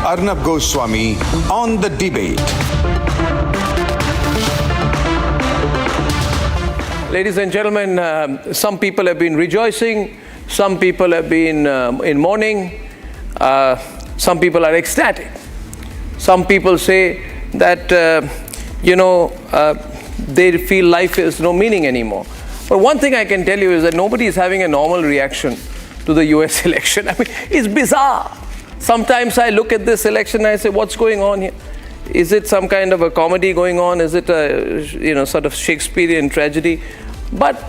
Arnab Goswami on the debate. Ladies and gentlemen, some people have been rejoicing, some people have been in mourning, some people are ecstatic. Some people say that, they feel life has no meaning anymore. But one thing I can tell you is that nobody is having a normal reaction to the US election. I mean, it's bizarre. Sometimes I look at this election and I say, what's going on here? Is it some kind of a comedy going on? Is it a sort of Shakespearean tragedy? But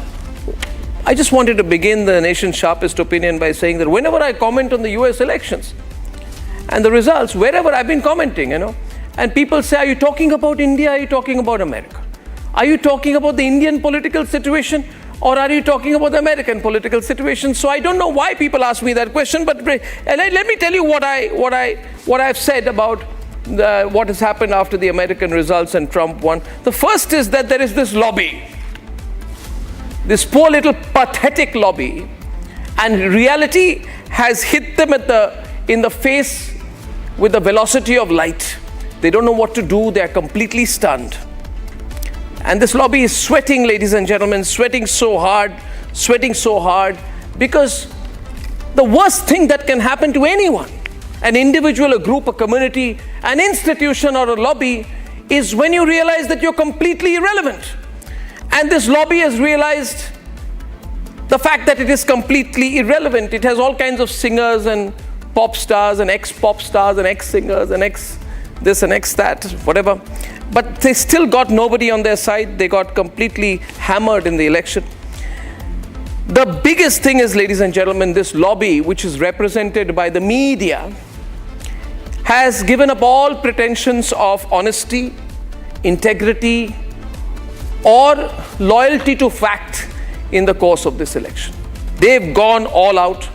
I just wanted to begin the nation's sharpest opinion by saying that whenever I comment on the US elections and the results, wherever I've been commenting, and people say, are you talking about India? Are you talking about America? Are you talking about the Indian political situation? Or are you talking about the American political situation? So I don't know why people ask me that question, but let me tell you what I've said about what has happened after the American results and Trump won. The first is that there is this lobby, this poor little pathetic lobby, and reality has hit them in the face with the velocity of light. They don't know what to do. They are completely stunned. And this lobby is sweating, ladies and gentlemen, sweating so hard, because the worst thing that can happen to anyone, an individual, a group, a community, an institution, or a lobby, is when you realize that you're completely irrelevant. And this lobby has realized the fact that it is completely irrelevant. It has all kinds of singers and pop stars and ex-pop stars and ex-singers and ex-this and ex-that, whatever. But they still got nobody on their side. They got completely hammered in the election. The biggest thing is, ladies and gentlemen, this lobby, which is represented by the media, has given up all pretensions of honesty, integrity, or loyalty to fact in the course of this election. They've gone all out.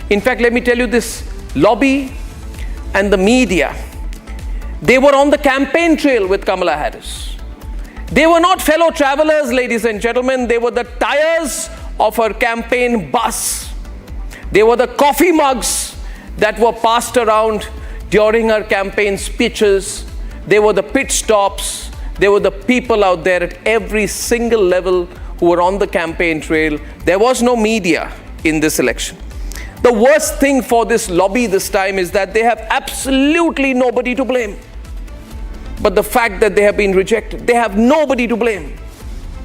In fact, let me tell you, this lobby and the media, they were on the campaign trail with Kamala Harris. They were not fellow travelers, ladies and gentlemen. They were the tires of her campaign bus. They were the coffee mugs that were passed around during her campaign speeches. They were the pit stops. They were the people out there at every single level who were on the campaign trail. There was no media in this election. The worst thing for this lobby this time is that they have absolutely nobody to blame. But the fact that they have been rejected, they have nobody to blame.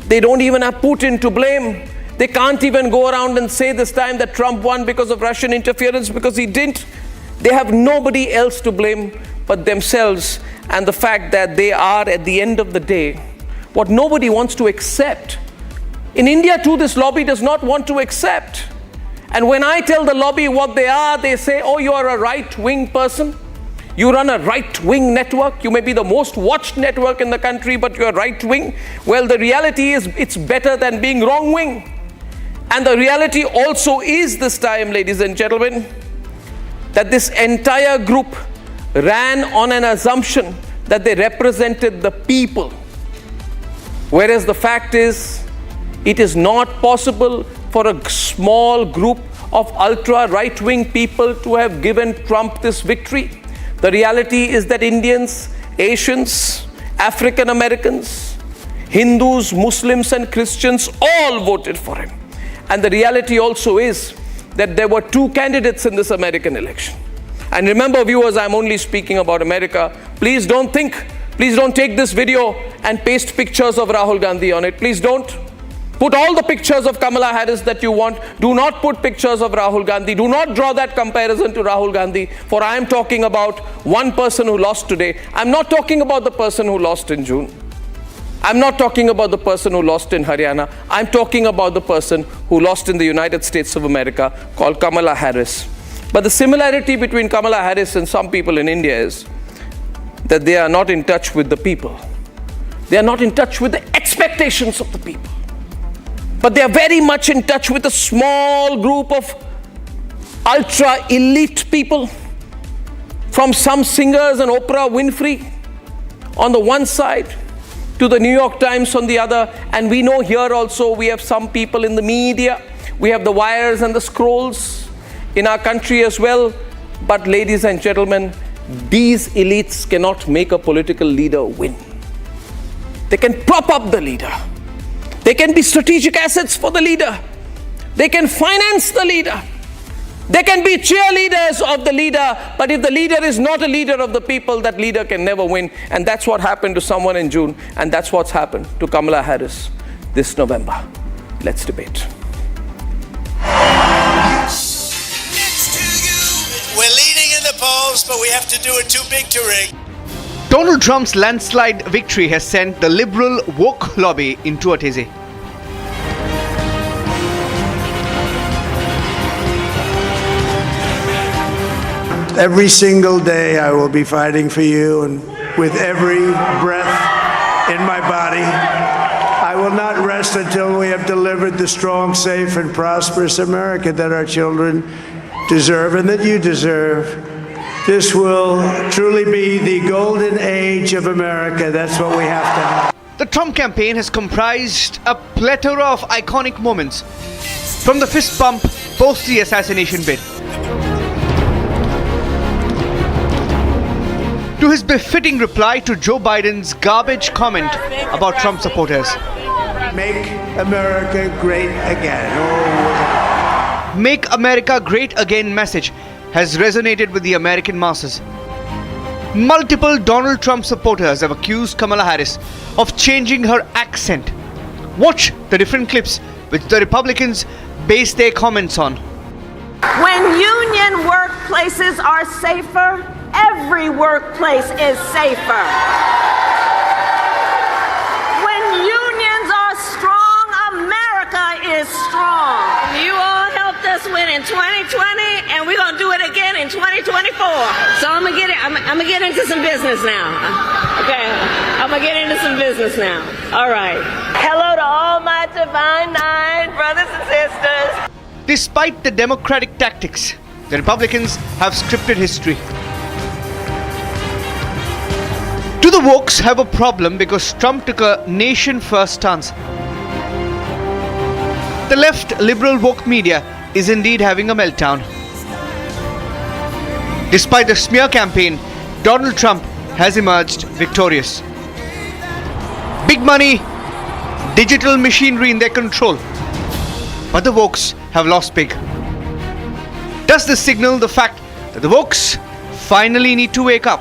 They don't even have Putin to blame. They can't even go around and say this time that Trump won because of Russian interference, because he didn't. They have nobody else to blame but themselves, and the fact that they are, at the end of the day, what nobody wants to accept. In India too, this lobby does not want to accept. And when I tell the lobby what they are, they say, oh, you are a right-wing person. You run a right-wing network. You may be the most watched network in the country, but you're right-wing. Well, the reality is it's better than being wrong-wing. And the reality also is this time, ladies and gentlemen, that this entire group ran on an assumption that they represented the people. Whereas the fact is, it is not possible for a small group of ultra right-wing people to have given Trump this victory. The reality is that Indians, Asians, African Americans, Hindus, Muslims, and Christians all voted for him. And the reality also is that there were two candidates in this American election. And remember, viewers, I'm only speaking about America. Please don't take this video and paste pictures of Rahul Gandhi on it. Please don't. Put all the pictures of Kamala Harris that you want. Do not put pictures of Rahul Gandhi. Do not draw that comparison to Rahul Gandhi, for I am talking about one person who lost today. I'm not talking about the person who lost in June. I'm not talking about the person who lost in Haryana. I'm talking about the person who lost in the United States of America, called Kamala Harris. But the similarity between Kamala Harris and some people in India is that they are not in touch with the people. They are not in touch with the expectations of the people. But they are very much in touch with a small group of ultra elite people, from some singers and Oprah Winfrey on the one side to the New York Times on the other. And we know here also we have some people in the media. We have the wires and the scrolls in our country as well. But ladies and gentlemen, these elites cannot make a political leader win. They can prop up the leader. They can be strategic assets for the leader. They can finance the leader. They can be cheerleaders of the leader, but if the leader is not a leader of the people, that leader can never win. And that's what happened to someone in June, and that's what's happened to Kamala Harris this November. Let's debate. We're leading in the polls, but we have to do it too big to rig. Donald Trump's landslide victory has sent the liberal woke lobby into a tizzy. Every single day I will be fighting for you, and with every breath in my body, I will not rest until we have delivered the strong, safe, and prosperous America that our children deserve and that you deserve. This will truly be the golden age of America. That's what we have to have. The Trump campaign has comprised a plethora of iconic moments, from the fist bump post the assassination bid, to his befitting reply to Joe Biden's garbage comment about Trump supporters. Make America great again. Oh. Make America Great Again message has resonated with the American masses. Multiple Donald Trump supporters have accused Kamala Harris of changing her accent. Watch the different clips which the Republicans base their comments on. When union workplaces are safer, every workplace is safer. When unions are strong, America is strong. You all helped us win in 2020, and we're going to do it again in 2024. So I'm going to get into some business now. Okay, I'm going to get into some business now. All right. Hello to all my divine nine brothers and sisters. Despite the Democratic tactics, the Republicans have scripted history. Do the wokes have a problem because Trump took a nation-first stance? The left liberal woke media is indeed having a meltdown. Despite the smear campaign, Donald Trump has emerged victorious. Big money, digital machinery in their control. But the wokes have lost big. Does this signal the fact that the wokes finally need to wake up?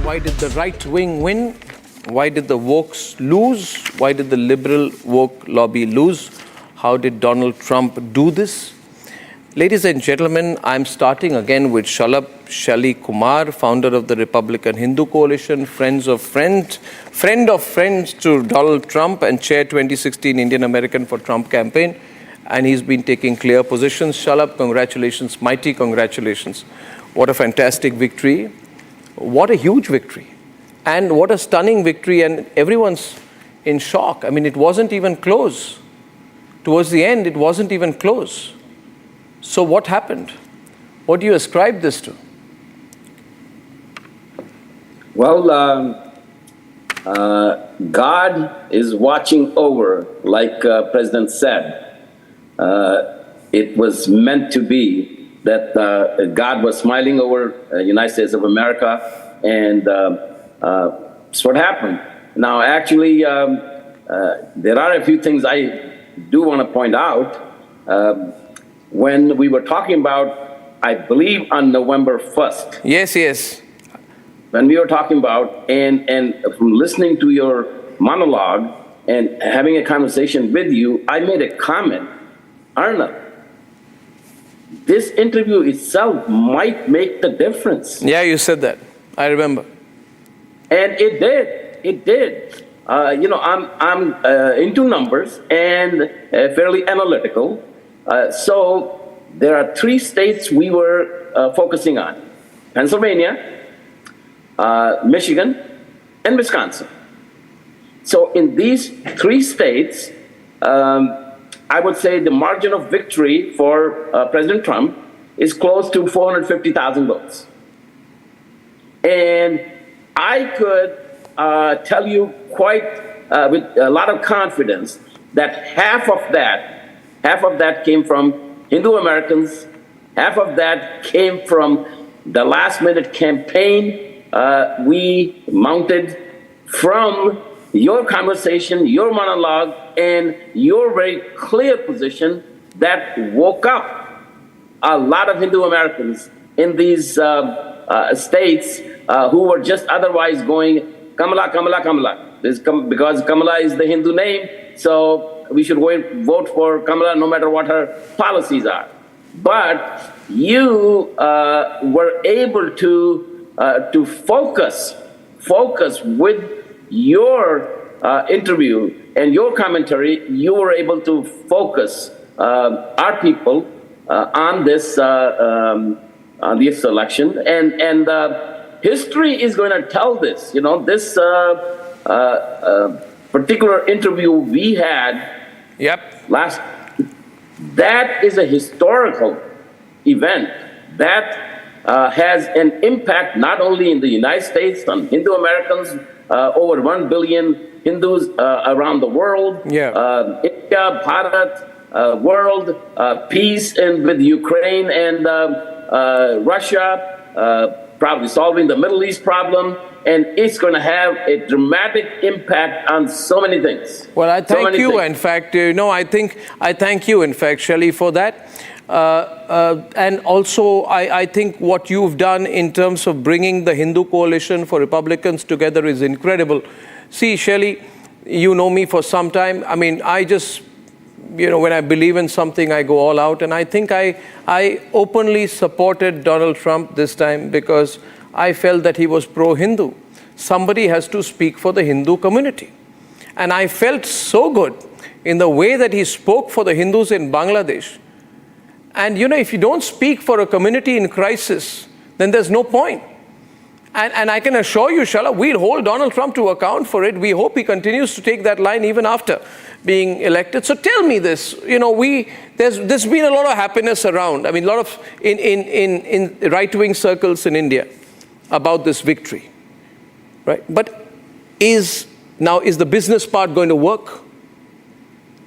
Why did the right wing win? Why did the wokes lose? Why did the liberal woke lobby lose? How did Donald Trump do this? Ladies and gentlemen, I'm starting again with Shalabh Kumar, founder of the Republican Hindu Coalition, friend of friends to Donald Trump, and chair 2016 Indian American for Trump campaign. And he's been taking clear positions. Shalabh, congratulations, mighty congratulations. What a fantastic victory. What a huge victory. And what a stunning victory. And everyone's in shock. I mean, it wasn't even close. Towards the end, it wasn't even close. So what happened? What do you ascribe this to? Well, God is watching over, like President said. It was meant to be that God was smiling over the United States of America, and that's what happened. Now, actually, there are a few things I do want to point out. When we were talking about, I believe on November 1st. Yes. When we were talking about, and from listening to your monologue and having a conversation with you, I made a comment. Arnab, this interview itself might make the difference. Yeah, you said that. I remember. And it did. It did. I'm into numbers and fairly analytical. So there are 3 states we were focusing on: Pennsylvania, Michigan, and Wisconsin. So in these 3 states, I would say the margin of victory for President Trump is close to 450,000 votes. And I could tell you quite with a lot of confidence that half of that came from Hindu Americans, half of that came from the last-minute campaign we mounted from your conversation, your monologue, and your very clear position that woke up a lot of Hindu Americans in these states who were just otherwise going, Kamala, Kamala, Kamala. Because Kamala is the Hindu name, so we should go and vote for Kamala no matter what her policies are. But you were able to focus with your interview and your commentary. You were able to focus our people on this election, and history is going to tell this. You know, this particular interview we had last, that is a historical event that has an impact not only in the United States on Hindu Americans, over 1 billion Hindus around the world, India, Bharat, world, peace and with Ukraine and Russia, probably solving the Middle East problem, and it's going to have a dramatic impact on so many things. Well, I thank you. In fact, I thank you, in fact, Shelley, for that. And also, I think what you've done in terms of bringing the Hindu Coalition for Republicans together is incredible. See, Shelley, you know me for some time. I mean, I just, when I believe in something, I go all out. And I think I openly supported Donald Trump this time because I felt that he was pro-Hindu. Somebody has to speak for the Hindu community. And I felt so good in the way that he spoke for the Hindus in Bangladesh. And if you don't speak for a community in crisis, then there's no point. And I can assure you, Shalabh, we'll hold Donald Trump to account for it. We hope he continues to take that line even after being elected. So tell me this, there's been a lot of happiness around. I mean, a lot of in right-wing circles in India about this victory, right? But is the business part going to work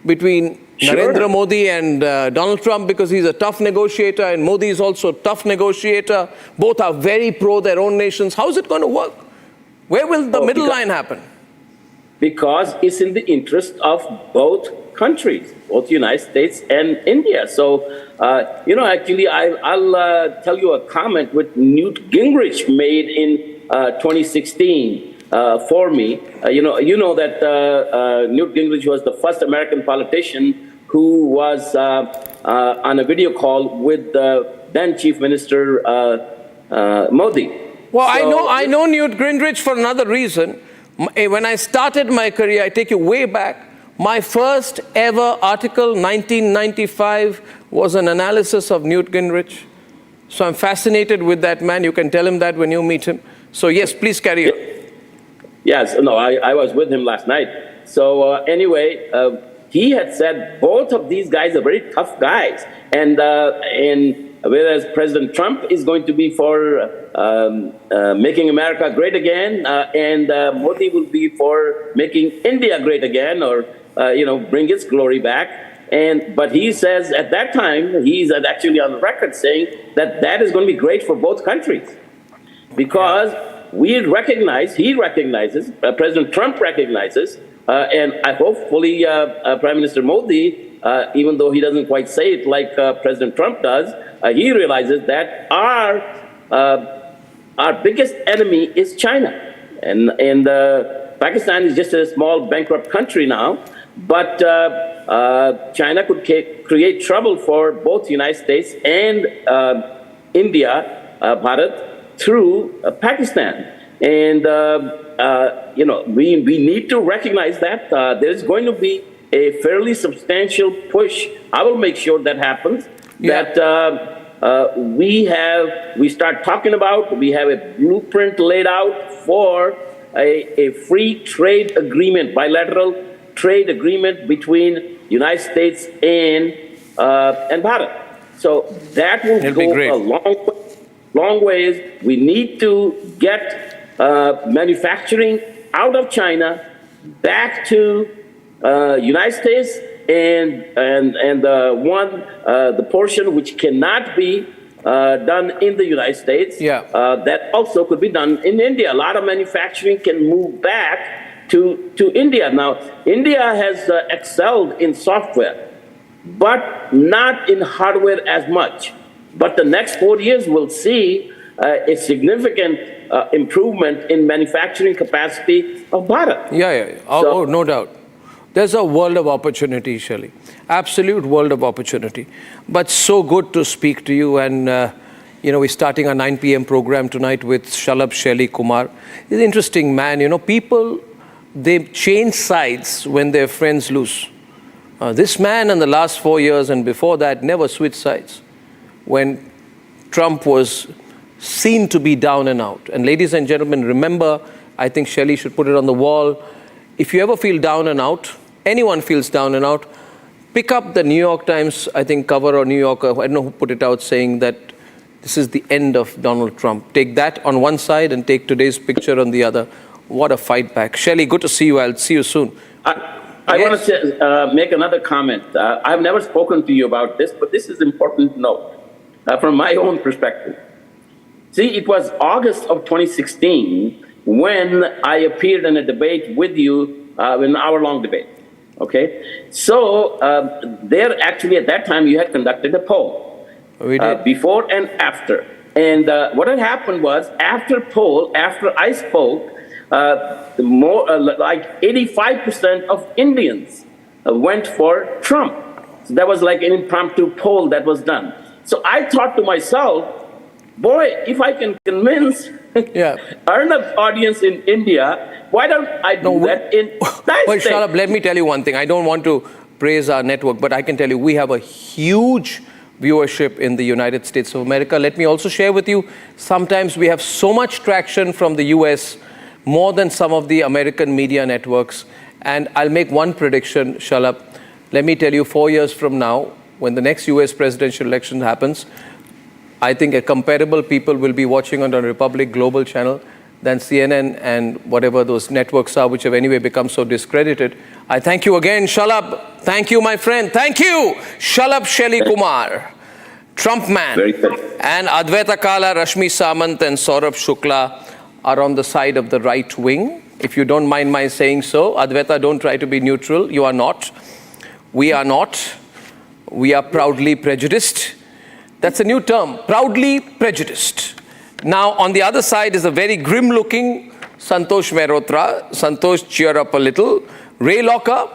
between Narendra Modi and Donald Trump, because he's a tough negotiator and Modi is also a tough negotiator? Both are very pro their own nations. How is it going to work? Where will the middle line happen? Because it's in the interest of both countries, both the United States and India. So, actually, I'll tell you a comment which Newt Gingrich made in 2016 for me. You know that Newt Gingrich was the first American politician who was on a video call with then Chief Minister Modi. Well, so, I know Newt Gingrich for another reason. When I started my career, I take you way back, my first ever article, 1995, was an analysis of Newt Gingrich. So I'm fascinated with that man. You can tell him that when you meet him. So yes, please carry on. Yes, no, I was with him last night. So anyway, he had said both of these guys are very tough guys. And whereas President Trump is going to be for making America great again, and Modi will be for making India great again, or bring its glory back. But he says at that time, he's actually on the record saying that is going to be great for both countries, because he recognizes, President Trump recognizes, and hopefully Prime Minister Modi, even though he doesn't quite say it like President Trump does, he realizes that our biggest enemy is China. And Pakistan is just a small bankrupt country now, but China could create trouble for both the United States and India, Bharat, through Pakistan. And, we need to recognize that there's going to be a fairly substantial push. I will make sure that happens, that we start talking about, we have a blueprint laid out for a free trade agreement, bilateral trade agreement between United States and Bharat. So that will go a long ways. We need to get manufacturing out of China back to United States, and the portion which cannot be done in the United States, that also could be done in India. A lot of manufacturing can move back to India. Now, India has excelled in software, but not in hardware as much. But the next 4 years will see a significant improvement in manufacturing capacity of Bharat. Oh, no doubt. There's a world of opportunity, Shelly. Absolute world of opportunity. But so good to speak to you. And, we're starting our 9 p.m. program tonight with Shalabh Kumar. He's an interesting man. People, they change sides when their friends lose. This man in the last 4 years and before that never switched sides. When Trump was seen to be down and out. And ladies and gentlemen, remember, I think Shelly should put it on the wall. If you ever feel down and out, anyone feels down and out, pick up the New York Times, I think, cover, or New Yorker, I don't know who put it out, saying that this is the end of Donald Trump. Take that on one side and take today's picture on the other. What a fight back. Shelly, good to see you. I'll see you soon. I want to make another comment. I've never spoken to you about this, but this is important to note from my own perspective. See, it was August of 2016 when I appeared in a debate with you, an hour-long debate, okay? So there actually at that time you had conducted a poll. We did. Before and after. And what had happened was after I spoke, like 85% of Indians went for Trump. So that was like an impromptu poll that was done. So I thought to myself, boy, if I can convince Arnab's audience in India, why don't I do that in United States? Shalabh, let me tell you one thing. I don't want to praise our network, but I can tell you we have a huge viewership in the United States of America. Let me also share with you, sometimes we have so much traction from the US, more than some of the American media networks. And I'll make one prediction, Shalabh. Let me tell you, 4 years from now, when the next US presidential election happens, I think a comparable people will be watching on the Republic Global channel than CNN and whatever those networks are, which have anyway become so discredited. I thank you again, Shalabh. Thank you, my friend. Thank you, Shalabh Kumar, Trump man. Very good. And Advaita Kala, Rashmi Samant and Saurabh Shukla are on the side of the right wing. If you don't mind my saying so, Advaita, don't try to be neutral. You are not. We are not. We are proudly prejudiced. That's a new term, proudly prejudiced. Now, on the other side is a very grim-looking Santosh Mehrotra. Santosh, cheer up a little. Ray Locker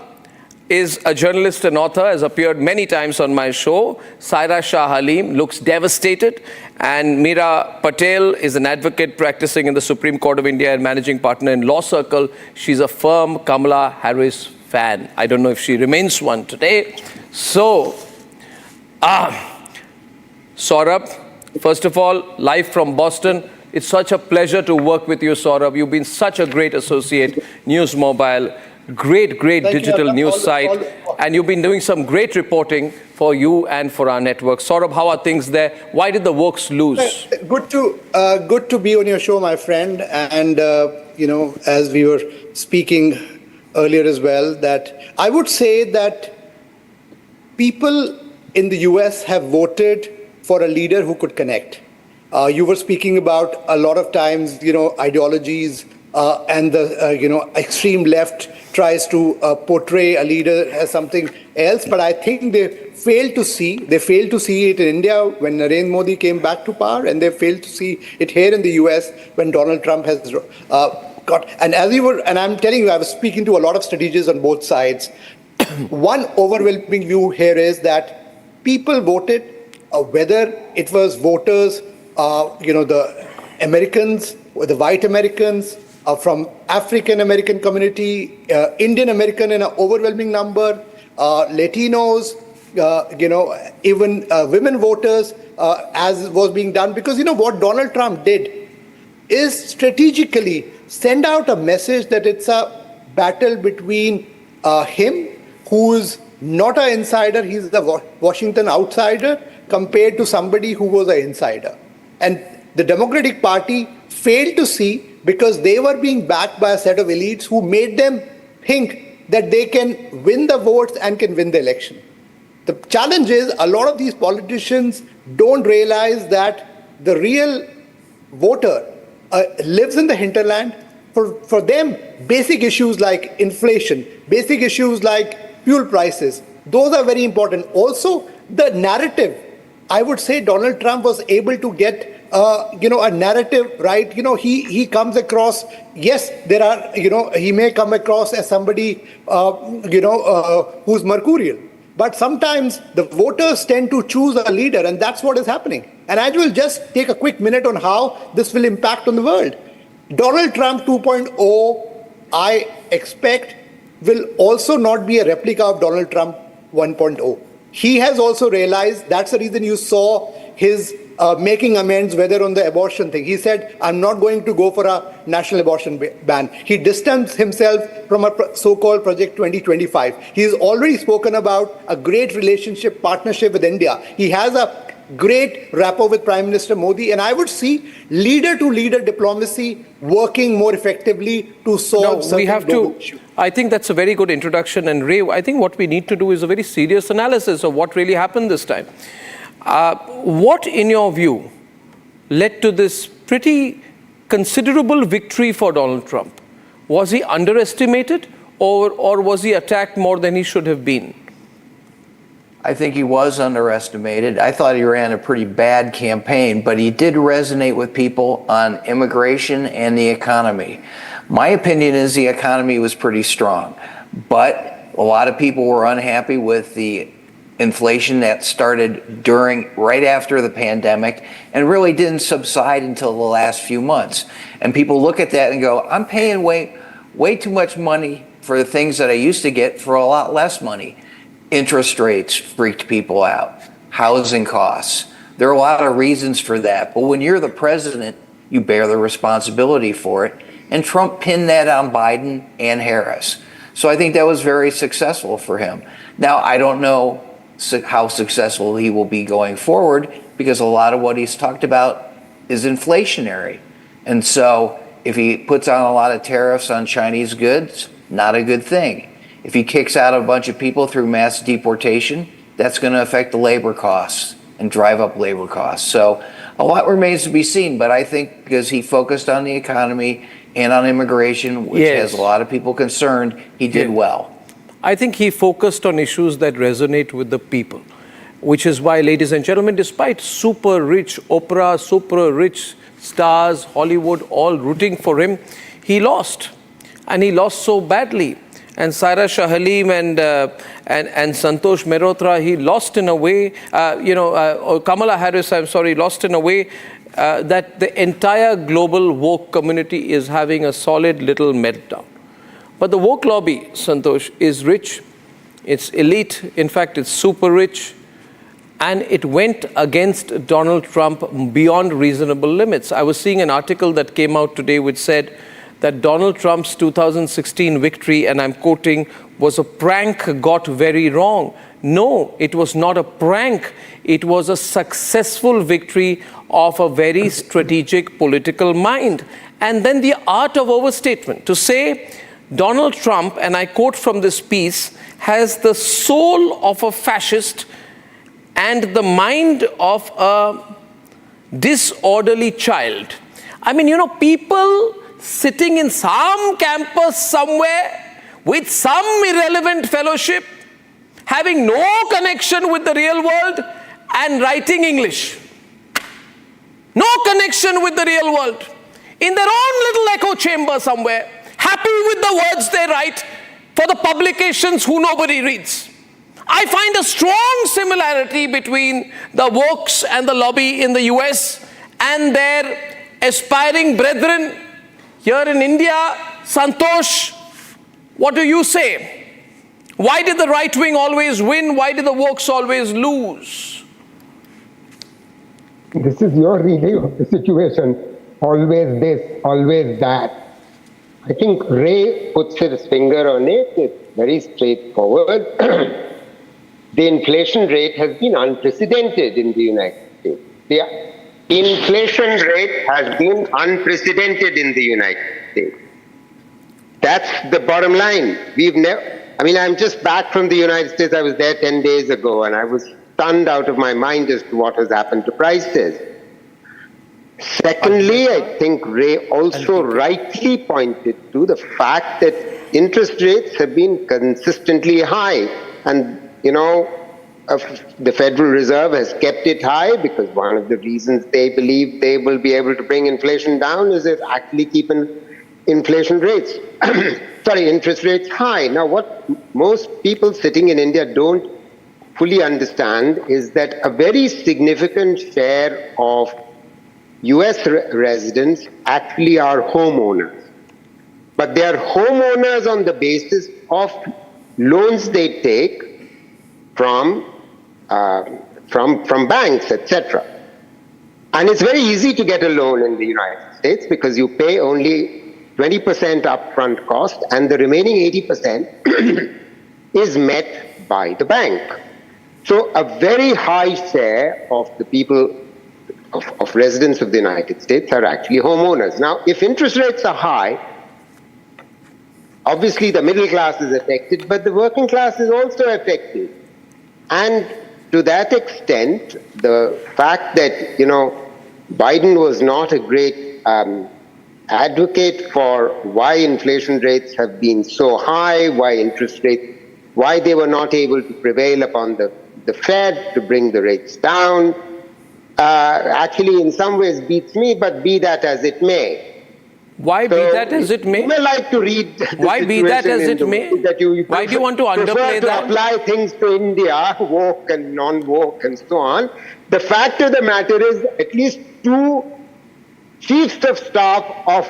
is a journalist and author, has appeared many times on my show. Saira Shah Halim looks devastated. And Meera Patel is an advocate practicing in the Supreme Court of India and managing partner in Law Circle. She's a firm Kamala Harris fan. I don't know if she remains one today. So, Saurabh, first of all, live from Boston. It's such a pleasure to work with you, Saurabh. You've been such a great associate. News Mobile, great digital news site. And you've been doing some great reporting for you and for our network. Saurabh, how are things there? Why did the Wokes lose? Good to be on your show, my friend. And, as we were speaking earlier as well, that I would say that people in the US have voted for a leader who could connect. You were speaking about a lot of times, ideologies and the, extreme left tries to portray a leader as something else. But I think they failed to see it in India when Narendra Modi came back to power, and they failed to see it here in the US when Donald Trump has got. And and I'm telling you, I was speaking to a lot of strategists on both sides. One overwhelming view here is that people voted, whether it was voters, the Americans, the white Americans, from African American community, Indian American in an overwhelming number, Latinos, even women voters, as was being done. Because, what Donald Trump did is strategically send out a message that it's a battle between him, who's not an insider, he's the Washington outsider, compared to somebody who was an insider. And the Democratic Party failed to see, because they were being backed by a set of elites who made them think that they can win the votes and can win the election. The challenge is a lot of these politicians don't realize that the real voter lives in the hinterland. For them, basic issues like inflation, basic issues like fuel prices, those are very important. Also, the narrative. I would say Donald Trump was able to get a narrative right. He comes across, yes, there are, he may come across as somebody, who's mercurial. But sometimes the voters tend to choose a leader, and that's what is happening. And I will just take a quick minute on how this will impact on the world. Donald Trump 2.0, I expect, will also not be a replica of Donald Trump 1.0. He has also realized, that's the reason you saw his making amends, whether on the abortion thing. He said, I'm not going to go for a national abortion ban. He distanced himself from a so-called Project 2025. He's already spoken about a great partnership with India. He has a great rapport with Prime Minister Modi, and I would see leader-to-leader diplomacy working more effectively to solve global issues. I think that's a very good introduction, and Ray, I think what we need to do is a very serious analysis of what really happened this time. What, in your view, led to this pretty considerable victory for Donald Trump? Was he underestimated, or was he attacked more than he should have been? I think he was underestimated. I thought he ran a pretty bad campaign, but he did resonate with people on immigration and the economy. My opinion is the economy was pretty strong, but a lot of people were unhappy with the inflation that started right after the pandemic and really didn't subside until the last few months. And people look at that and go, I'm paying way too much money for the things that I used to get for a lot less money. Interest rates freaked people out. Housing costs. There are a lot of reasons for that. But when you're the president, you bear the responsibility for it. And Trump pinned that on Biden and Harris. So I think that was very successful for him. Now, I don't know how successful he will be going forward, because a lot of what he's talked about is inflationary. And so if he puts on a lot of tariffs on Chinese goods, not a good thing. If he kicks out a bunch of people through mass deportation, that's going to affect the labor costs and drive up labor costs. So a lot remains to be seen, but I think because he focused on the economy and on immigration, which has a lot of people concerned, he did well. I think he focused on issues that resonate with the people, which is why, ladies and gentlemen, despite super rich Oprah, super rich stars, Hollywood, all rooting for him, he lost. And he lost so badly. And Saira Shah Halim and Santosh Mehrotra, he lost in a way, Kamala Harris, lost in a way that the entire global woke community is having a solid little meltdown. But the woke lobby, Santosh, is rich, it's elite, in fact, it's super rich, and it went against Donald Trump beyond reasonable limits. I was seeing an article that came out today which said that Donald Trump's 2016 victory, and I'm quoting, was a prank got very wrong. No, it was not a prank. It was a successful victory of a very strategic political mind. And then the art of overstatement. To say Donald Trump, and I quote from this piece, has the soul of a fascist and the mind of a disorderly child. I mean, people sitting in some campus somewhere with some irrelevant fellowship, having no connection with the real world, and writing English. No connection with the real world. In their own little echo chamber somewhere, happy with the words they write for the publications who nobody reads. I find a strong similarity between the wokes and the lobby in the US and their aspiring brethren here in India. Santosh, what do you say? Why did the right wing always win? Why did the wokes always lose? This is your reading of the situation. Always this, always that. I think Ray puts his finger on it. It's very straightforward. The inflation rate has been unprecedented in the United States. The inflation rate has been unprecedented in the United States. That's the bottom line. I'm just back from the United States. I was there 10 days ago, and I was stunned out of my mind as to what has happened to prices. Secondly, I think Ray also rightly pointed to the fact that interest rates have been consistently high. And, the Federal Reserve has kept it high because one of the reasons they believe they will be able to bring inflation down is if actually keeping interest rates high. Now, what most people sitting in India don't fully understand is that a very significant share of US residents actually are homeowners. But they are homeowners on the basis of loans they take from banks, etc. And it's very easy to get a loan in the United States because you pay only 20% upfront cost and the remaining 80% is met by the bank. So a very high share of the people, of residents of the United States are actually homeowners. Now, if interest rates are high, obviously the middle class is affected, but the working class is also affected. And to that extent, the fact that, Biden was not a great advocate for why inflation rates have been so high, why they were not able to prevail upon the Fed to bring the rates down, actually in some ways beats me, but be that as it may. Why be that as it may? You may like to read why be that as it may? Why do you want to underplay that? Apply things to India, woke and non-woke and so on. The fact of the matter is at least two chiefs of staff of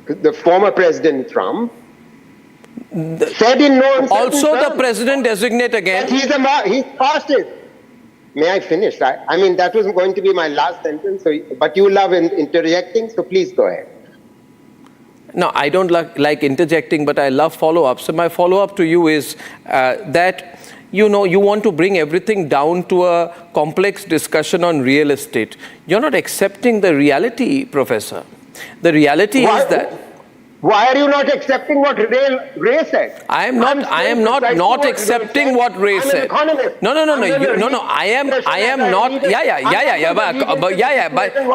the former President Trump said in no uncertain Also terms the president designate again. he's past it. May I finish? That was going to be my last sentence, but you love interjecting, so please go ahead. No, I don't like interjecting, but I love follow-up. So my follow-up to you is that, you want to bring everything down to a complex discussion on real estate. You're not accepting the reality, Professor. The reality is that... Why are you not accepting what Ray said? I am not accepting what Ray said. No. I am not.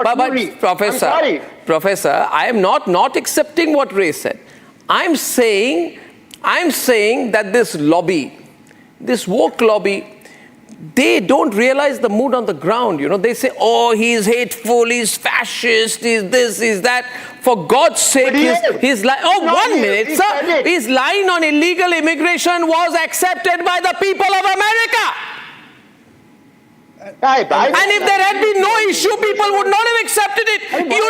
But Professor, I am not accepting what Ray said. I'm saying that this lobby, this woke lobby, they don't realize the mood on the ground. They say, oh, he's hateful, he's fascist, he's this, he's that. For God's sake, his line. Oh, 1 minute, sir. His line on illegal immigration was accepted by the people of America. And if there had been no issue, people would not have accepted it. You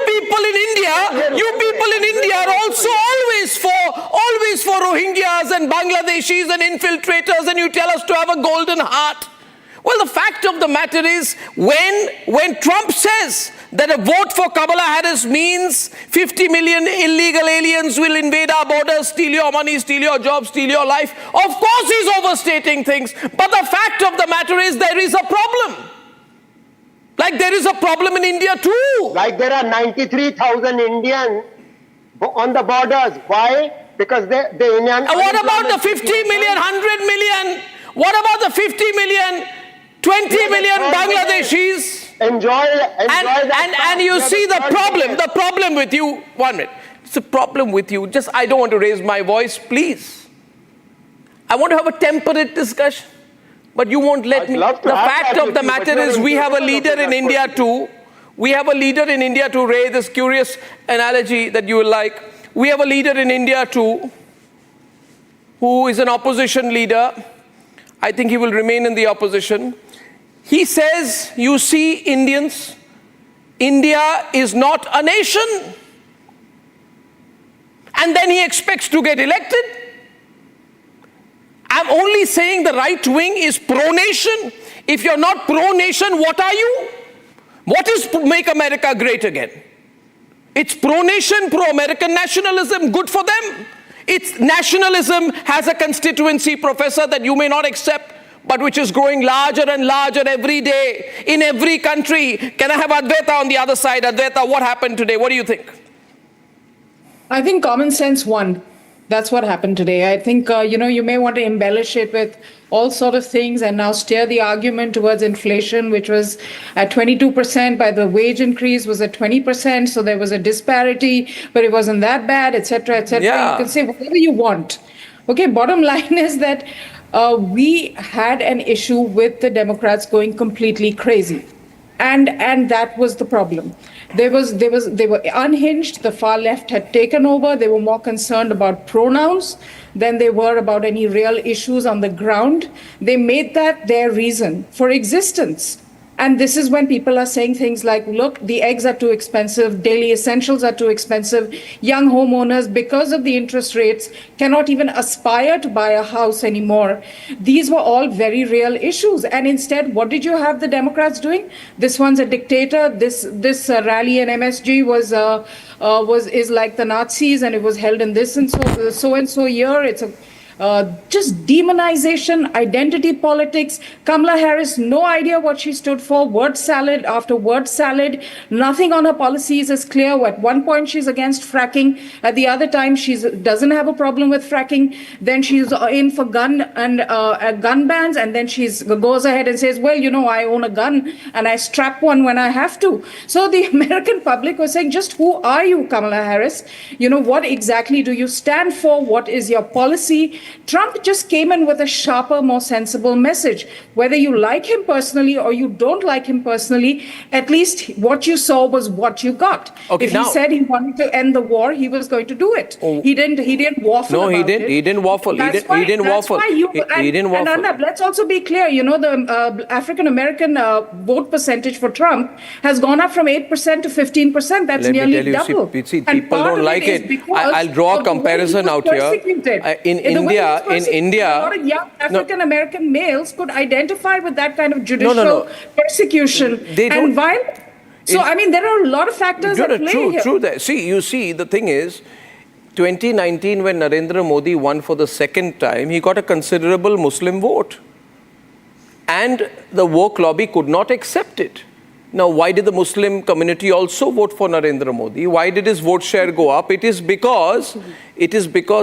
people in India are also always for Rohingyas and Bangladeshis and infiltrators, and you tell us to have a golden heart. Well, the fact of the matter is, when Trump says that a vote for Kamala Harris means 50 million illegal aliens will invade our borders, steal your money, steal your job, steal your life, of course he's overstating things. But the fact of the matter is there is a problem. Like there is a problem in India too. Like there are 93,000 Indians on the borders. Why? Because the Indian... What about the 50 million, 100 million? What about the 50 million, 20 million Bangladeshis? Enjoy and you see the problem with you. 1 minute. It's a problem with you. I don't want to raise my voice, please. I want to have a temperate discussion. But you won't let me. The fact of the matter is we have a leader in India too. We have a leader in India too, Ray, this curious analogy that you will like. We have a leader in India too who is an opposition leader. I think he will remain in the opposition. He says, you see, Indians, India is not a nation. And then he expects to get elected. I'm only saying the right wing is pro-nation. If you're not pro-nation, what are you? What is Make America Great Again? It's pro-nation, pro-American nationalism, good for them. It's nationalism has a constituency, Professor, that you may not accept, but which is growing larger and larger every day in every country. Can I have Advaita on the other side? Advaita, what happened today? What do you think? I think common sense won. That's what happened today. I think, you may want to embellish it with all sort of things and now steer the argument towards inflation, which was at 22%, by the wage increase was at 20%. So there was a disparity, but it wasn't that bad, et cetera, et cetera. Yeah. You can say whatever you want. Okay, bottom line is that we had an issue with the Democrats going completely crazy. And that was the problem. They were unhinged. The far left had taken over. They were more concerned about pronouns than they were about any real issues on the ground. They made that their reason for existence. And this is when people are saying things like, look, the eggs are too expensive, daily essentials are too expensive, young homeowners, because of the interest rates, cannot even aspire to buy a house anymore. These were all very real issues. And instead, what did you have the Democrats doing? This one's a dictator. This rally in MSG is like the Nazis, and it was held in this and so year. It's just demonization, identity politics. Kamala Harris, no idea what she stood for. Word salad after word salad. Nothing on her policies is clear. At one point, she's against fracking. At the other time, she doesn't have a problem with fracking. Then she's in for gun bans. And then she goes ahead and says, well, I own a gun and I strap one when I have to. So the American public was saying, just who are you, Kamala Harris? What exactly do you stand for? What is your policy? Trump just came in with a sharper, more sensible message. Whether you like him personally or you don't like him personally, at least what you saw was what you got. Okay, if he said he wanted to end the war, he was going to do it. He didn't waffle. No, about it. He didn't waffle. He didn't waffle. He didn't waffle. And Arnab, let's also be clear. The African American vote percentage for Trump has gone up from 8% to 15%. That's nearly double. See, people don't like it. I'll draw a comparison out here. In India, a lot of young African American males could identify with that kind of judicial persecution and violence. So, there are a lot of factors at play here. True. See, the thing is, 2019, when Narendra Modi won for the second time, he got a considerable Muslim vote. And the woke lobby could not accept it. Now, why did the Muslim community also vote for Narendra Modi? Why did his vote share go up? It is because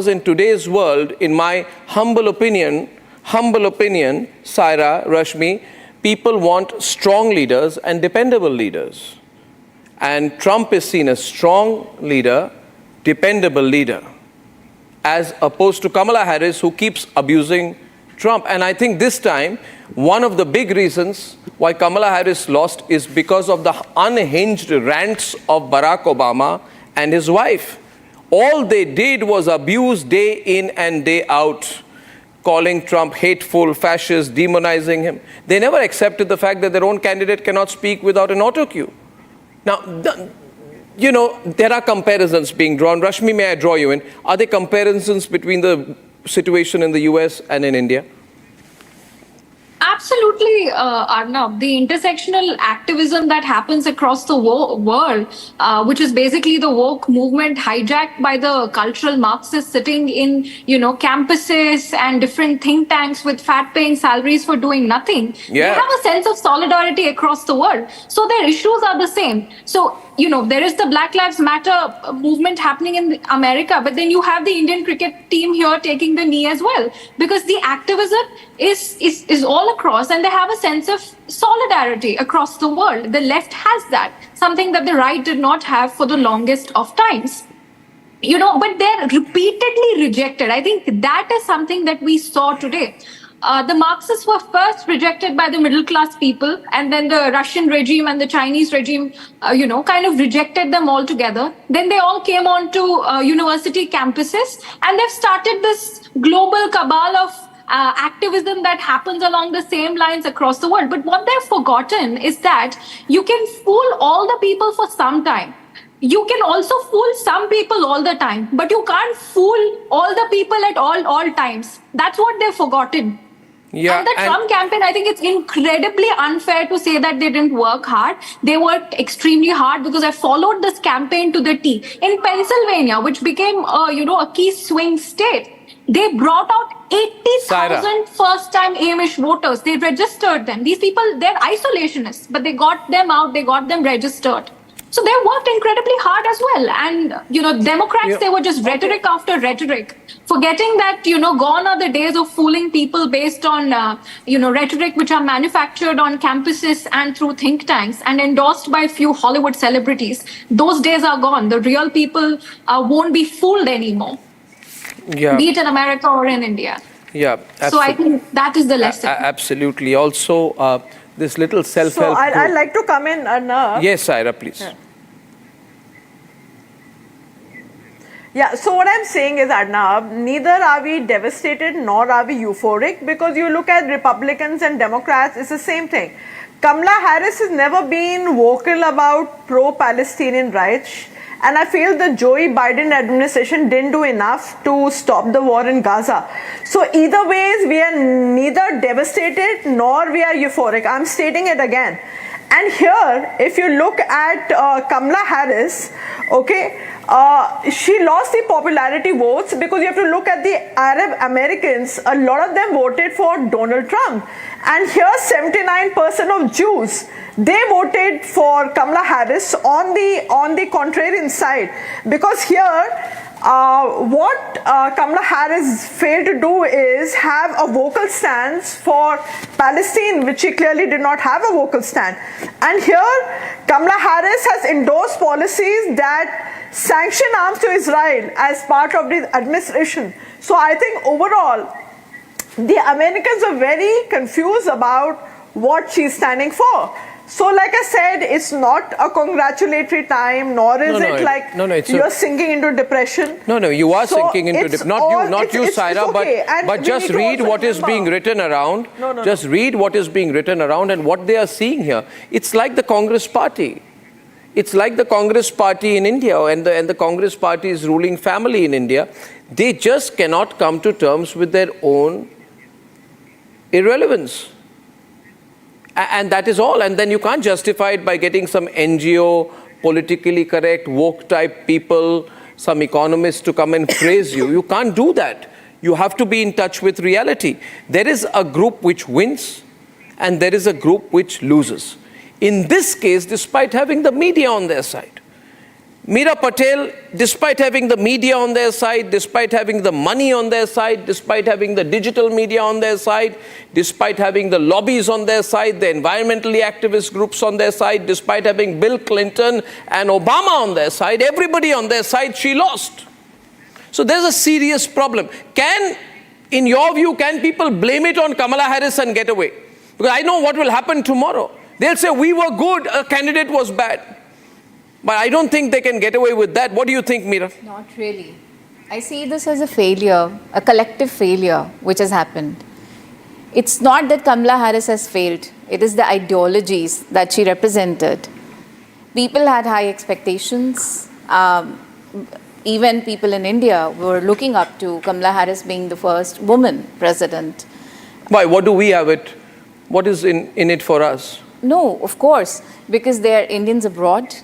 in today's world, in my humble opinion, Saira, Rashmi, people want strong leaders and dependable leaders. And Trump is seen as strong leader, dependable leader, as opposed to Kamala Harris, who keeps abusing Trump. And I think this time, one of the big reasons why Kamala Harris lost is because of the unhinged rants of Barack Obama and his wife. All they did was abuse day in and day out, calling Trump hateful, fascist, demonizing him. They never accepted the fact that their own candidate cannot speak without an autocue. Now, there are comparisons being drawn. Rashmi, may I draw you in? Are there comparisons between the situation in the US and in India? Absolutely, Arnab. The intersectional activism that happens across the world, which is basically the woke movement hijacked by the cultural Marxists sitting in, campuses and different think tanks with fat-paying salaries for doing nothing. Yeah. They have a sense of solidarity across the world. So their issues are the same. So, there is the Black Lives Matter movement happening in America, but then you have the Indian cricket team here taking the knee as well, because the activism is all across, and they have a sense of solidarity across the world. The left has that, something that the right did not have for the longest of times. But they're repeatedly rejected. I think that is something that we saw today. The Marxists were first rejected by the middle class people, and then the Russian regime and the Chinese regime, kind of rejected them altogether. Then they all came onto university campuses, and they've started this global cabal of activism that happens along the same lines across the world. But what they've forgotten is that you can fool all the people for some time. you can also fool some people all the time, but you can't fool all the people at all times. That's what they've forgotten. Yeah, and the Trump campaign, I think it's incredibly unfair to say that they didn't work hard. They worked extremely hard, because I followed this campaign to the T. In Pennsylvania, which became a key swing state, they brought out 80,000 first-time Amish voters. They registered them. These people, they're isolationists, but they got them out, they got them registered. So they worked incredibly hard as well. And, Democrats, they were just rhetoric after rhetoric, forgetting that, gone are the days of fooling people based on, rhetoric which are manufactured on campuses and through think tanks and endorsed by a few Hollywood celebrities. Those days are gone. The real people won't be fooled anymore. Yeah. Be it in America or in India. Yeah. So I think that is the lesson. Absolutely. Also, this little self-help. So I'd like to come in, Arnab. Yes, Saira, please. Yeah, so what I'm saying is, Arnab, neither are we devastated nor are we euphoric, because you look at Republicans and Democrats, it's the same thing. Kamala Harris has never been vocal about pro-Palestinian rights, and I feel the Joe Biden administration didn't do enough to stop the war in Gaza. So either ways, we are neither devastated nor we are euphoric. I'm stating it again. And here, if you look at Kamala Harris, okay, she lost the popularity votes because you have to look at the Arab Americans. A lot of them voted for Donald Trump. And here, 79% of Jews, they voted for Kamala Harris on the contrarian side. Because here, what Kamala Harris failed to do is have a vocal stance for Palestine, which she clearly did not have a vocal stand. And here, Kamala Harris has endorsed policies that sanction arms to Israel as part of the administration. So I think overall, the Americans are very confused about what she's standing for. So like I said, it's not a congratulatory time, nor is you're sinking into depression. No, you are sinking into depression. Not you, Saira, okay. but just read what is being written around. Just read what is being written around and what they are seeing here. It's like the Congress party. It's like the Congress party in India and the Congress party's ruling family in India. They just cannot come to terms with their own irrelevance. And that is all. And then you can't justify it by getting some NGO, politically correct, woke type people, some economists to come and praise you. You can't do that. You have to be in touch with reality. There is a group which wins and there is a group which loses. In this case, despite having the media on their side, Meera Patel, despite having the media on their side, despite having the money on their side, despite having the digital media on their side, despite having the lobbies on their side, the environmentally activist groups on their side, despite having Bill Clinton and Obama on their side, everybody on their side, she lost. So there's a serious problem. In your view, can people blame it on Kamala Harris and get away? Because I know what will happen tomorrow. They'll say, we were good, a candidate was bad. But I don't think they can get away with that. What do you think, Meera? Not really. I see this as a failure, a collective failure which has happened. It's not that Kamala Harris has failed. It is the ideologies that she represented. People had high expectations. Even people in India were looking up to Kamala Harris being the first woman president. Why? What do we have it? What is in it for us? No, of course, because they are Indians abroad.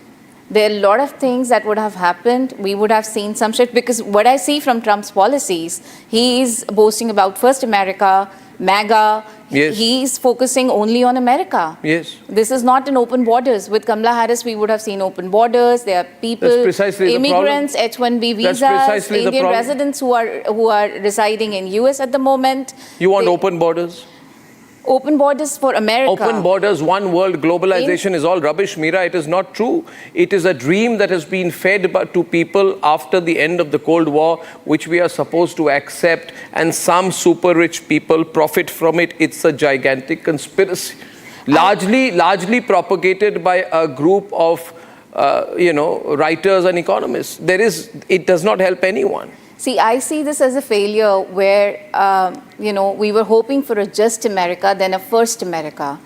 There are a lot of things that would have happened. We would have seen some shift, because what I see from Trump's policies, he is boasting about First America, MAGA. Yes. He's focusing only on America. Yes. This is not an open borders. With Kamala Harris, we would have seen open borders. There are people, immigrants, H-1B visas, Indian residents who are residing in US at the moment. You want open borders? Open borders for America. Open borders, one world, globalization is all rubbish, Meera. It is not true. It is a dream that has been fed to people after the end of the Cold War, which we are supposed to accept, and some super rich people profit from it. It's a gigantic conspiracy, largely propagated by a group of, writers and economists. It does not help anyone. See, I see this as a failure where, we were hoping for a just America, then a first America.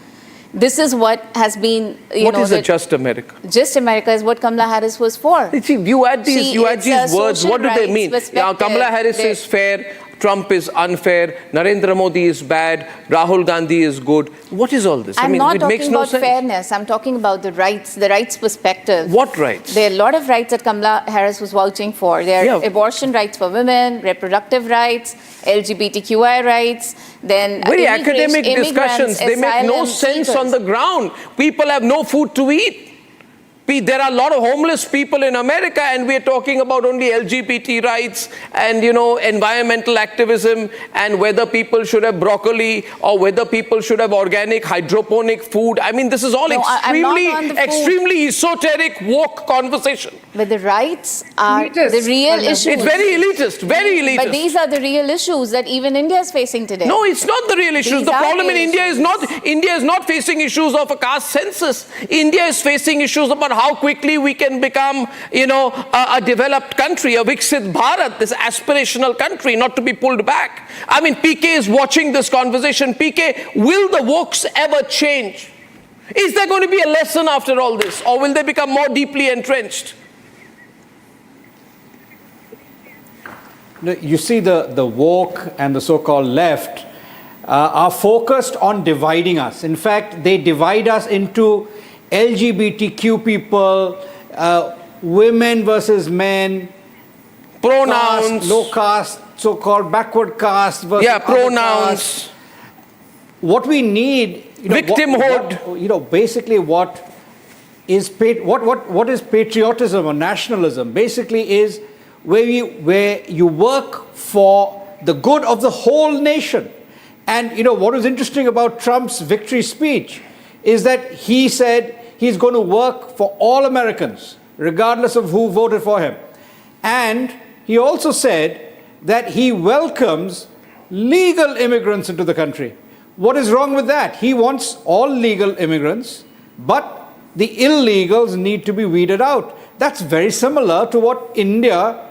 This is what has been, What is a just America? Just America is what Kamala Harris was for. See, you add these words, what do they mean? Yeah, Kamala Harris is fair, Trump is unfair, Narendra Modi is bad, Rahul Gandhi is good. What is all this? I'm not it makes talking no about sense. fairness. I'm talking about the rights perspective. What rights? There are a lot of rights that Kamala Harris was vouching for. There are abortion rights for women, reproductive rights, LGBTQI rights, then very academic discussions. They make no sense seekers. on the ground. People have no food to eat. There are a lot of homeless people in America, and we are talking about only LGBT rights and, environmental activism, and whether people should have broccoli or whether people should have organic hydroponic food. I mean, this is all extremely esoteric, woke conversation. But the rights are the real issues. It's very elitist, very elitist. But these are the real issues that even India is facing today. No, it's not the real issues. The problem in India is not facing issues of a caste census. India is facing issues about how quickly we can become, a developed country, a Viksit Bharat, this aspirational country, not to be pulled back. I mean, PK is watching this conversation. PK, will the wokes ever change? Is there going to be a lesson after all this, or will they become more deeply entrenched? You see, the woke and the so-called left are focused on dividing us. In fact, they divide us into LGBTQ people, women versus men, pronouns, caste, low caste, so-called backward caste versus pronouns. What we need, victimhood. Basically what is patriotism or nationalism? Basically is where you work for the good of the whole nation. And what was interesting about Trump's victory speech is that he said he's going to work for all Americans, regardless of who voted for him. And he also said that he welcomes legal immigrants into the country. What is wrong with that? He wants all legal immigrants, but the illegals need to be weeded out. That's very similar to what India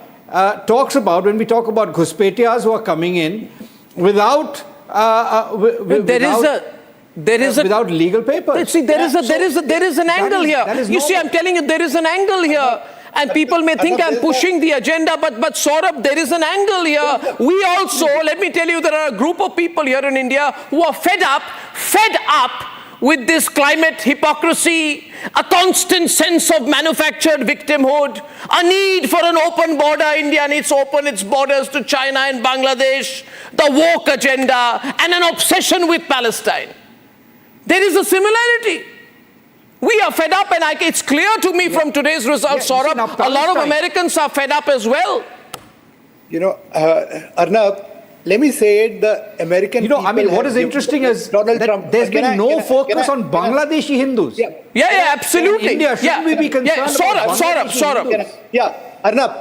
talks about when we talk about Ghuspetias who are coming in without without legal papers. See, there is an angle here. I'm telling you, there is an angle here. And people may think I'm pushing the agenda, but Saurabh, there is an angle here. We also, let me tell you, there are a group of people here in India who are fed up with this climate hypocrisy, a constant sense of manufactured victimhood, a need for an open border. India needs to open its borders to China and Bangladesh, the woke agenda, and an obsession with Palestine. There is a similarity. We are fed up, and it's clear to me from today's results, Saurabh, a lot of Americans are fed up as well. Arnab, let me say it, the American people... what is interesting is Donald that Trump. There's been no focus on Bangladeshi Hindus. Yeah, absolutely. India, shouldn't we be concerned about Saurabh. Arnab,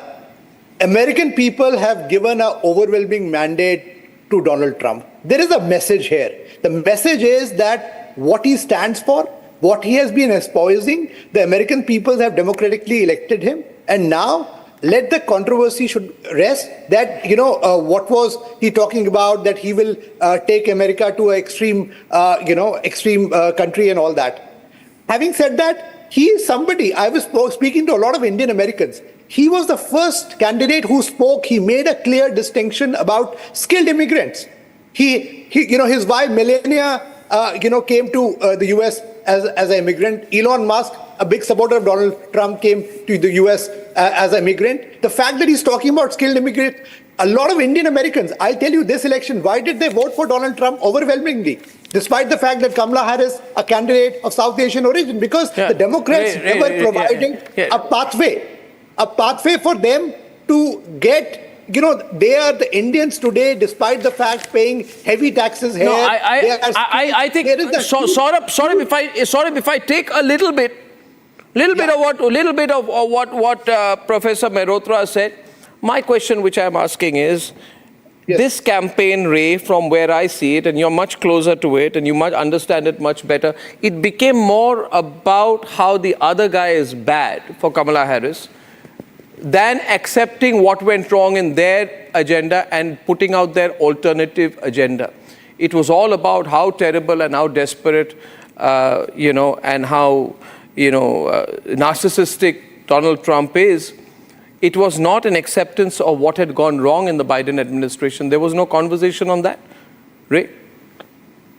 American people have given an overwhelming mandate to Donald Trump. There is a message here. The message is that what he stands for, what he has been espousing, the American people have democratically elected him, and now let the controversy should rest that, what was he talking about, that he will take America to an extreme country and all that. Having said that, he is somebody, I was speaking to a lot of Indian Americans. He was the first candidate who spoke. He made a clear distinction about skilled immigrants. His wife Melania, came to the US as an immigrant. Elon Musk, a big supporter of Donald Trump, came to the US as an immigrant. The fact that he's talking about skilled immigrants, a lot of Indian Americans, I'll tell you this election, why did they vote for Donald Trump overwhelmingly? Despite the fact that Kamala Harris, a candidate of South Asian origin, because the Democrats never provided a pathway for them to get. They are the Indians today, despite the fact paying heavy taxes here. No, I think, Saurabh, if I take a little bit of what Professor Mehrotra said, my question which I'm asking is, this campaign, Ray, from where I see it, and you're much closer to it, and you might understand it much better, it became more about how the other guy is bad for Kamala Harris than accepting what went wrong in their agenda and putting out their alternative agenda. It was all about how terrible and how desperate and how, narcissistic Donald Trump is, it was not an acceptance of what had gone wrong in the Biden administration. There was no conversation on that. Ray?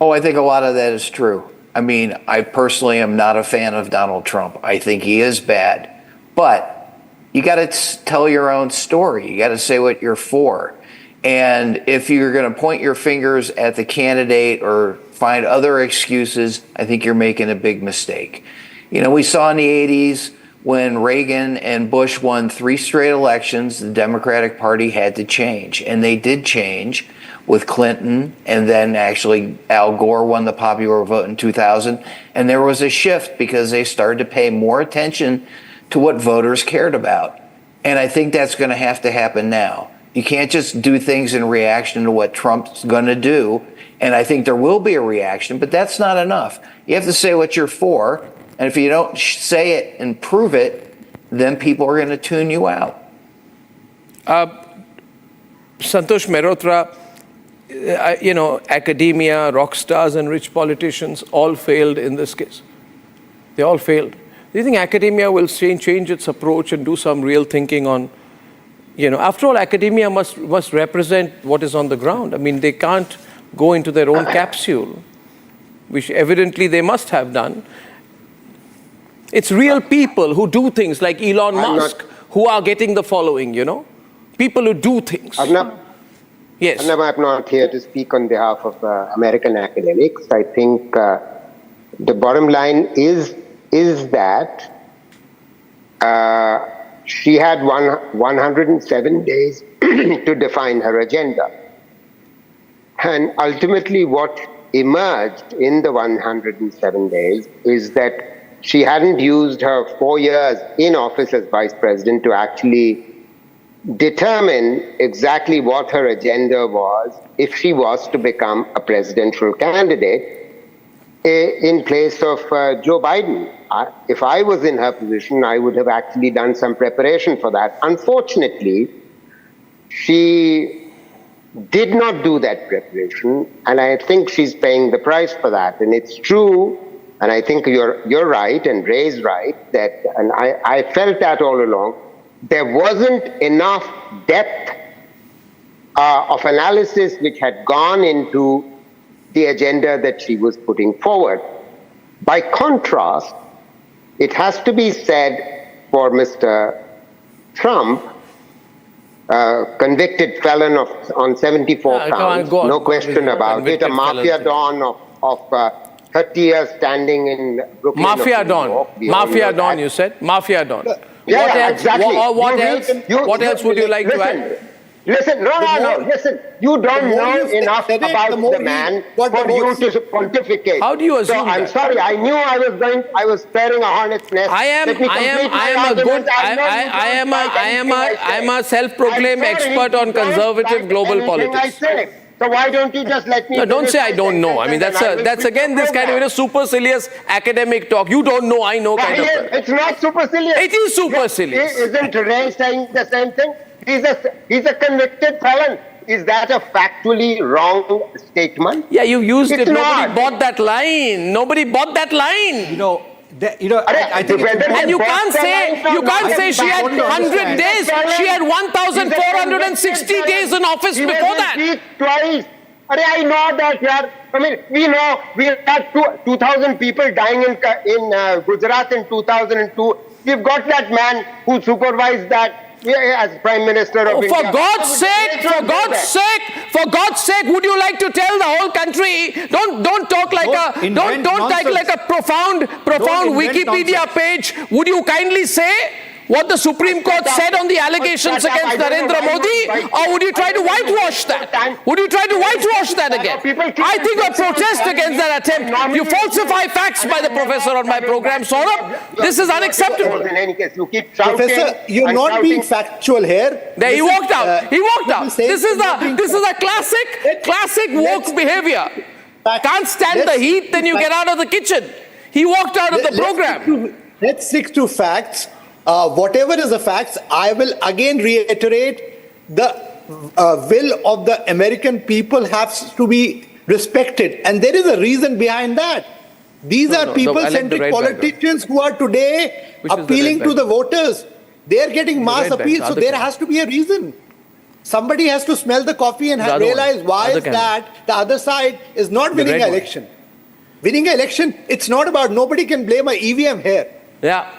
Oh, I think a lot of that is true. I mean, I personally am not a fan of Donald Trump. I think he is bad. But you got to tell your own story. You got to say what you're for. And if you're going to point your fingers at the candidate or find other excuses, I think you're making a big mistake. We saw in the 80s when Reagan and Bush won 3 straight elections, the Democratic Party had to change. And they did change with Clinton, and then actually Al Gore won the popular vote in 2000. And there was a shift because they started to pay more attention to what voters cared about. And I think that's going to have to happen now. You can't just do things in reaction to what Trump's going to do. And I think there will be a reaction, but that's not enough. You have to say what you're for. And if you don't say it and prove it, then people are going to tune you out. Santosh Mehrotra, academia, rock stars, and rich politicians all failed in this case. They all failed. Do you think academia will change its approach and do some real thinking on, after all, academia must represent what is on the ground. I mean, they can't go into their own capsule, which evidently they must have done. It's real people who do things like Elon Musk who are getting the following, People who do things. Yes. Arnab, I'm not here to speak on behalf of American academics. I think the bottom line is that she had 107 days to define her agenda. And ultimately what emerged in the 107 days is that she hadn't used her 4 years in office as vice president to actually determine exactly what her agenda was if she was to become a presidential candidate in place of Joe Biden. If I was in her position, I would have actually done some preparation for that. Unfortunately, she did not do that preparation, and I think she's paying the price for that. And it's true, and I think you're right, and Ray's right, that, and I felt that all along, there wasn't enough depth of analysis which had gone into the agenda that she was putting forward. By contrast, it has to be said for Mr. Trump, convicted felon on 74 counts, no question about it, a mafia don of 30 years standing in Brooklyn. Mafia don. Mafia don, you said? Mafia don. Yeah, what else? Exactly. What else would you like to add? Listen, no, listen. You don't know enough about the man for you to pontificate. How do you assume I'm sorry, I knew I was sparing a hornet's nest. I am a self-proclaimed expert on conservative global politics. So why don't you just let me... No, don't say I don't know. I mean, that's again this kind of supercilious academic talk. You don't know, I know kind of... It's not supercilious. It is supercilious. Isn't Ray saying the same thing? He's a convicted felon. Is that a factually wrong statement? Yeah, you used it. Nobody bought that line. Nobody bought that line. I think and you can't say she had 100 days. She had 1,460 days in office before that. Twice. I know that, yaar. I mean, we know we had 2,000 people dying in Gujarat in 2002. We've got that man who supervised that as Prime Minister of India. For God's sake, would you like to tell the whole country? Don't talk like a profound Wikipedia page. Would you kindly say what the Supreme Court said on the allegations against Narendra Modi, or would you try to whitewash that? Would you try to whitewash that again? I think a protest against that attempt. You falsify facts by the professor on my program, Saurabh. This is unacceptable. In any case, you keep Professor, you're not being factual here. There, he walked out. This is a classic woke behavior. Can't stand the heat, then you get out of the kitchen. He walked out of the program. Let's stick to facts. Whatever is the facts, I will again reiterate the will of the American people has to be respected. And there is a reason behind that. These are people-centric politicians who are today appealing to the voters. They are getting mass appeal, so there has to be a reason. Somebody has to smell the coffee and realize why is that the other side is not winning an election. Winning an election, it's not about, nobody can blame an EVM here. Yeah.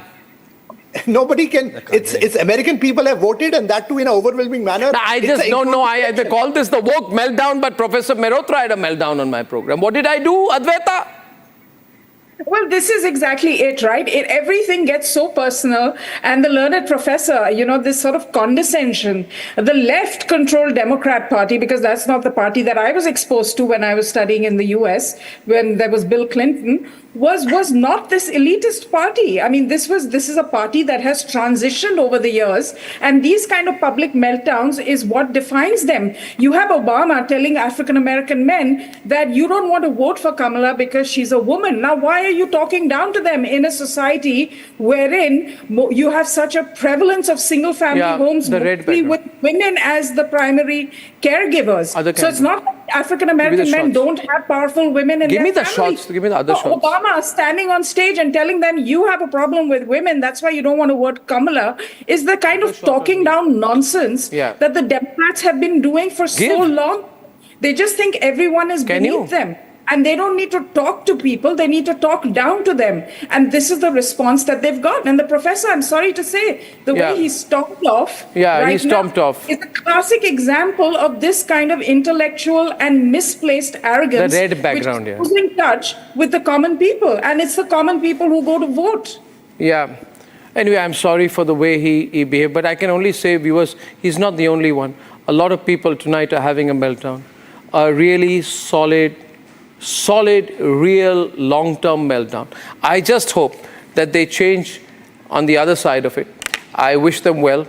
Nobody can, it's American people have voted, and that too in an overwhelming manner. I just don't know. I call this the woke meltdown, but Professor Mehrotra had a meltdown on my program. What did I do, Advaita? Well, this is exactly it, right? Everything gets so personal, and the learned professor, this sort of condescension, the left-controlled Democrat Party, because that's not the party that I was exposed to when I was studying in the US, when there was Bill Clinton, was not this elitist party. I mean, this is a party that has transitioned over the years, and these kind of public meltdowns is what defines them. You have Obama telling African-American men that you don't want to vote for Kamala because she's a woman. Now, why are you talking down to them in a society wherein you have such a prevalence of single-family homes with women as the primary caregivers? So it's not like African-American men don't have powerful women in their family. Give me the other shots. Obama standing on stage and telling them you have a problem with women, that's why you don't want to vote Kamala, is the kind of talking down nonsense that the Democrats have been doing for so long. They just think everyone is beneath them. And they don't need to talk to people, they need to talk down to them. And this is the response that they've got. And the professor, I'm sorry to say, the way he stomped off he stomped off. is a classic example of this kind of intellectual and misplaced arrogance, the red background, which is losing touch with the common people. And it's the common people who go to vote. Yeah. Anyway, I'm sorry for the way he behaved, but I can only say, viewers, he's not the only one. A lot of people tonight are having a meltdown. A really solid, real, long-term meltdown. I just hope that they change on the other side of it. I wish them well.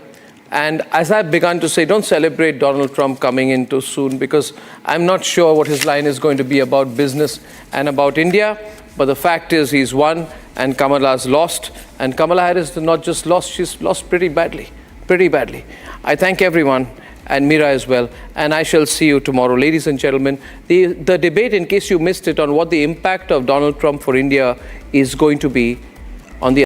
And as I've begun to say, don't celebrate Donald Trump coming in too soon, because I'm not sure what his line is going to be about business and about India. But the fact is he's won and Kamala's lost. And Kamala Harris not just lost, she's lost pretty badly. I thank everyone, and Mira as well, and I shall see you tomorrow. Ladies and gentlemen, the debate, in case you missed it, on what the impact of Donald Trump for India is going to be on the